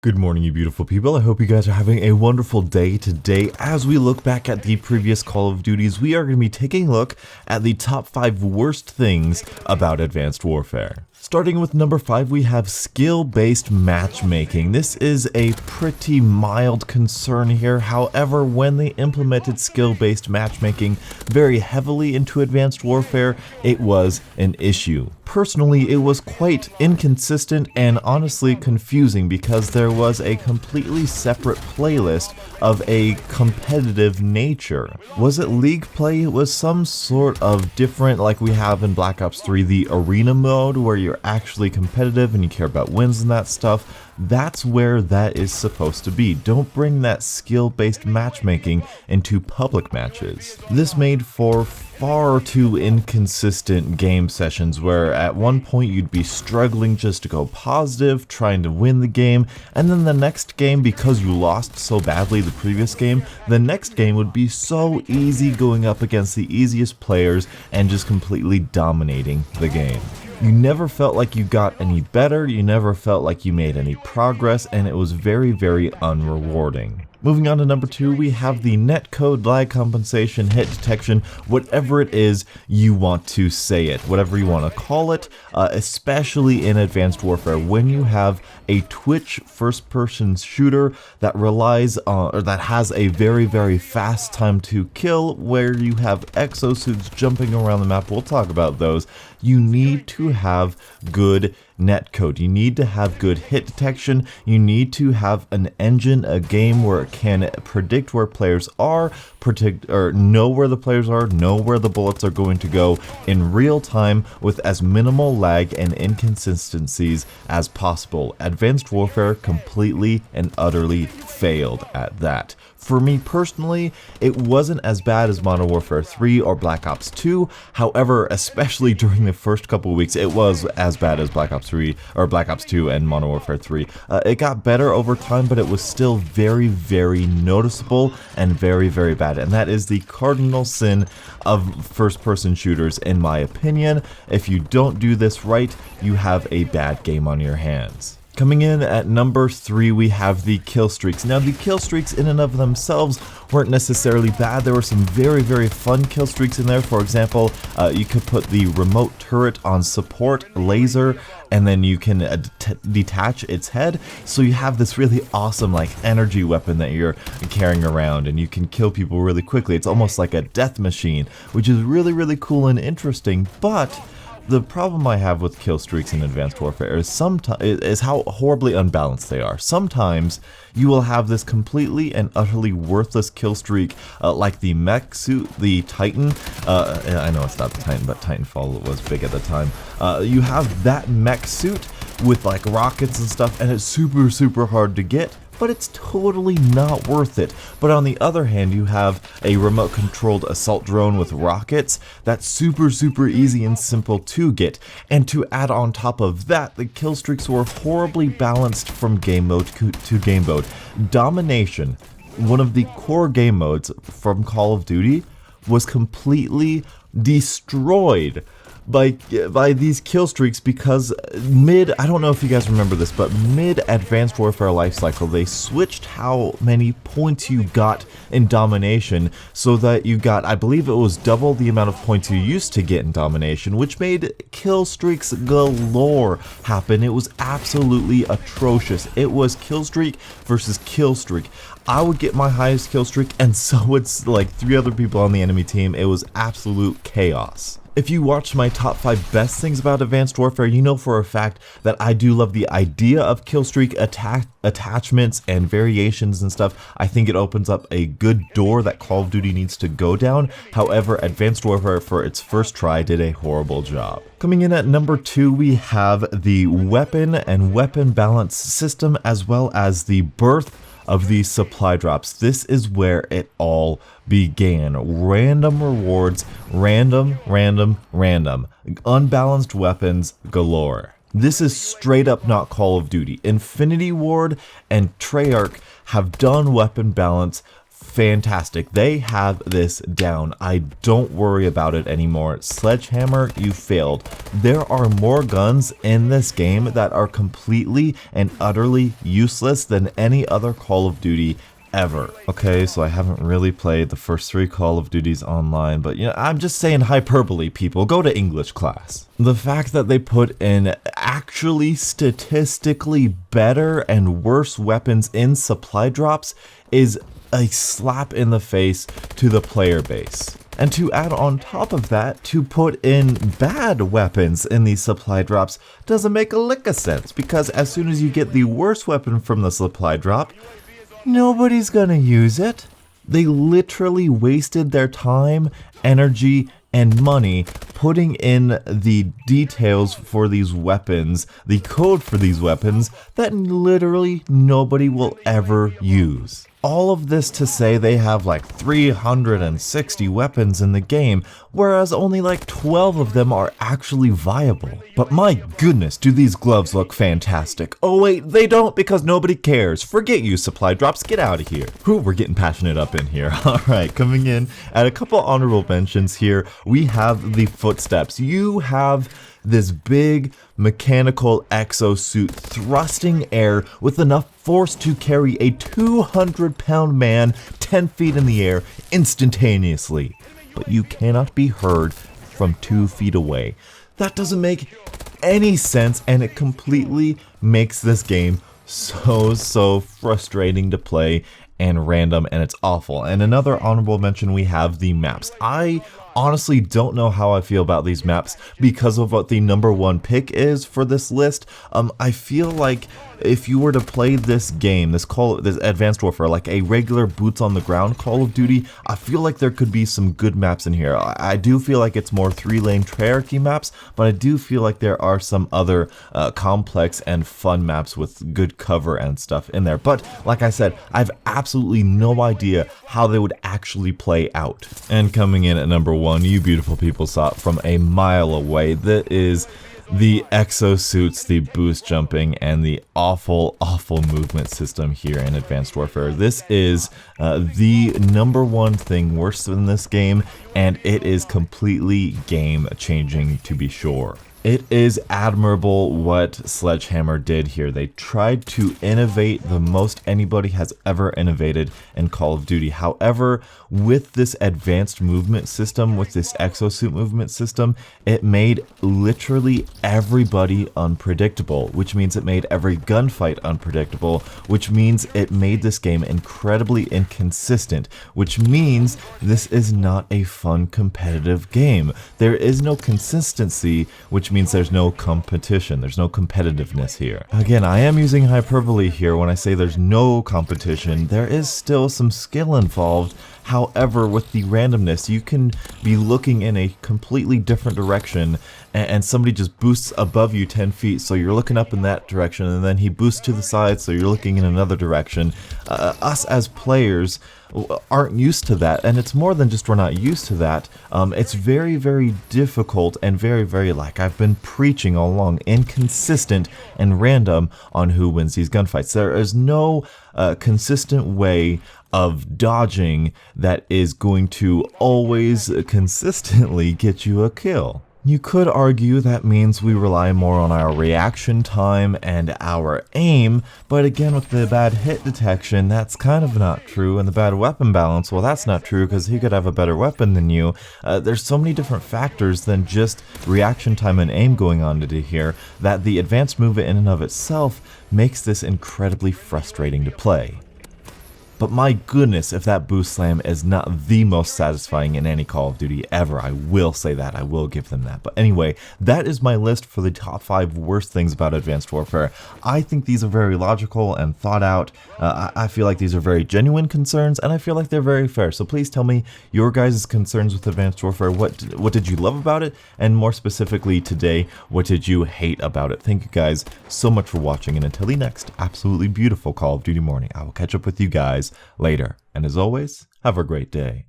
Good morning, you beautiful people. I hope you guys are having a wonderful day today. As we look back at the previous Call of Duties, we are going to be taking a look at the top 5 worst things about Advanced Warfare. Starting with number 5, we have skill-based matchmaking. This is a pretty mild concern here. However, when they implemented skill-based matchmaking very heavily into Advanced Warfare, it was an issue. Personally, it was quite inconsistent and honestly confusing because there was a completely separate playlist of a competitive nature. Was it league play? It was some sort of different, like we have in Black Ops 3, the arena mode where you're actually competitive and you care about wins and that stuff. That's where that is supposed to be. Don't bring that skill-based matchmaking into public matches. This made for far too inconsistent game sessions where at one point you'd be struggling just to go positive, trying to win the game, and then the next game, because you lost so badly the previous game, the next game would be so easy going up against the easiest players and just completely dominating the game. You never felt like you got any better, you never felt like you made any progress, and it was very, very unrewarding. Moving on to number 2, we have the netcode, lag compensation, hit detection, whatever it is you want to say it, whatever you want to call it, especially in Advanced Warfare, when you have a Twitch first-person shooter that relies on, or that has a very, very fast time to kill, where you have exosuits jumping around the map. We'll talk about those. You need to have good netcode. You need to have good hit detection. You need to have an engine, a game where it can predict where players are, know where the players are, know where the bullets are going to go in real time with as minimal lag and inconsistencies as possible. Advanced Warfare completely and utterly failed at that. For me personally, it wasn't as bad as Modern Warfare 3 or Black Ops 2. However, especially during the first couple of weeks, it was as bad as Black Ops 3 or Black Ops 2 and Modern Warfare 3. It got better over time, but it was still very, very noticeable and very, very bad. And that is the cardinal sin of first-person shooters, in my opinion. If you don't do this right, you have a bad game on your hands. Coming in at number 3, we have the Killstreaks. Now, the Killstreaks in and of themselves weren't necessarily bad. There were some very, very fun Killstreaks in there. For example, you could put the remote turret on support laser, and then you can detach its head. So you have this really awesome like energy weapon that you're carrying around, and you can kill people really quickly. It's almost like a death machine, which is really, really cool and interesting. But the problem I have with Killstreaks in Advanced Warfare is how horribly unbalanced they are. Sometimes you will have this completely and utterly worthless killstreak, like the mech suit, the Titan. I know it's not the Titan, but Titanfall was big at the time. You have that mech suit with like rockets and stuff, and it's super, super hard to get, but it's totally not worth it. But on the other hand, you have a remote controlled assault drone with rockets that's super, super easy and simple to get. And to add on top of that, the kill streaks were horribly balanced from game mode to game mode. Domination, one of the core game modes from Call of Duty, was completely destroyed by these kill streaks because I don't know if you guys remember this, but mid Advanced Warfare lifecycle, they switched how many points you got in domination so that you got, I believe it was double the amount of points you used to get in domination, which made kill streaks galore happen. It was absolutely atrocious. It was kill streak versus kill streak. I would get my highest kill streak, and so would like 3 other people on the enemy team. It was absolute chaos. If you watched my top 5 best things about Advanced Warfare, you know for a fact that I do love the idea of killstreak attachments and variations and stuff. I think it opens up a good door that Call of Duty needs to go down. However, Advanced Warfare for its first try did a horrible job. Coming in at number 2, we have the weapon and weapon balance system, as well as the birth of these supply drops. This is where it all began. Random rewards, random, unbalanced weapons galore. This is straight up not Call of Duty. Infinity Ward and Treyarch have done weapon balance fantastic. They have this down. I don't worry about it anymore. Sledgehammer, you failed. There are more guns in this game that are completely and utterly useless than any other Call of Duty ever. Okay, so I haven't really played the first 3 Call of Duties online, but I'm just saying hyperbole, people. Go to English class. The fact that they put in actually statistically better and worse weapons in supply drops is a slap in the face to the player base. And to add on top of that, to put in bad weapons in these supply drops doesn't make a lick of sense, because as soon as you get the worst weapon from the supply drop, nobody's gonna use it. They literally wasted their time, energy, and money putting in the details for these weapons, the code for these weapons, that literally nobody will ever use. All of this to say they have like 360 weapons in the game, whereas only like 12 of them are actually viable. But my goodness, do these gloves look fantastic. Oh wait, they don't, because nobody cares. Forget you, supply drops, get out of here. Whew, we're getting passionate up in here. Alright, coming in at a couple honorable mentions here, we have the footsteps. You have this big mechanical exosuit thrusting air with enough force to carry a 200-pound man 10 feet in the air instantaneously. But you cannot be heard from 2 feet away. That doesn't make any sense, and it completely makes this game so frustrating to play and random, and it's awful. And another honorable mention, we have the maps. I honestly don't know how I feel about these maps because of what the #1 pick is for this list. I feel like if you were to play this game, this Advanced Warfare, like a regular boots on the ground Call of Duty, I feel like there could be some good maps in here. I do feel like it's more 3-lane Treyarchy maps, but I do feel like there are some other complex and fun maps with good cover and stuff in there. But like I said, I have absolutely no idea how they would actually play out. And coming in at #1, you beautiful people saw it from a mile away. That is the exosuits, the boost jumping, and the awful movement system here in Advanced Warfare. This is the #1 thing worse than this game, and it is completely game changing, to be sure. It is admirable what Sledgehammer did here. They tried to innovate the most anybody has ever innovated in Call of Duty. However, with this advanced movement system, with this exosuit movement system, it made literally everybody unpredictable, which means it made every gunfight unpredictable, which means it made this game incredibly inconsistent, which means this is not a fun competitive game. There is no consistency, which means there's no competition, there's no competitiveness here. Again, I am using hyperbole here when I say there's no competition. There is still some skill involved. However, with the randomness, you can be looking in a completely different direction and somebody just boosts above you 10 feet, so you're looking up in that direction, and then he boosts to the side, so you're looking in another direction. Us as players aren't used to that, and it's more than just we're not used to that. It's very difficult and very, like I've been preaching all along, inconsistent and random on who wins these gunfights. There is no consistent way of dodging that is going to always consistently get you a kill. You could argue that means we rely more on our reaction time and our aim, but again, with the bad hit detection, that's kind of not true, and the bad weapon balance, well, that's not true because he could have a better weapon than you. There's so many different factors than just reaction time and aim going on to here that the advanced movement in and of itself makes this incredibly frustrating to play. But my goodness, if that boost slam is not the most satisfying in any Call of Duty ever, I will say that, I will give them that. But anyway, that is my list for the top 5 worst things about Advanced Warfare. I think these are very logical and thought out. I feel like these are very genuine concerns, and I feel like they're very fair. So please tell me your guys' concerns with Advanced Warfare. What did you love about it? And more specifically today, what did you hate about it? Thank you guys so much for watching, and until the next absolutely beautiful Call of Duty morning, I will catch up with you guys later. And as always, have a great day.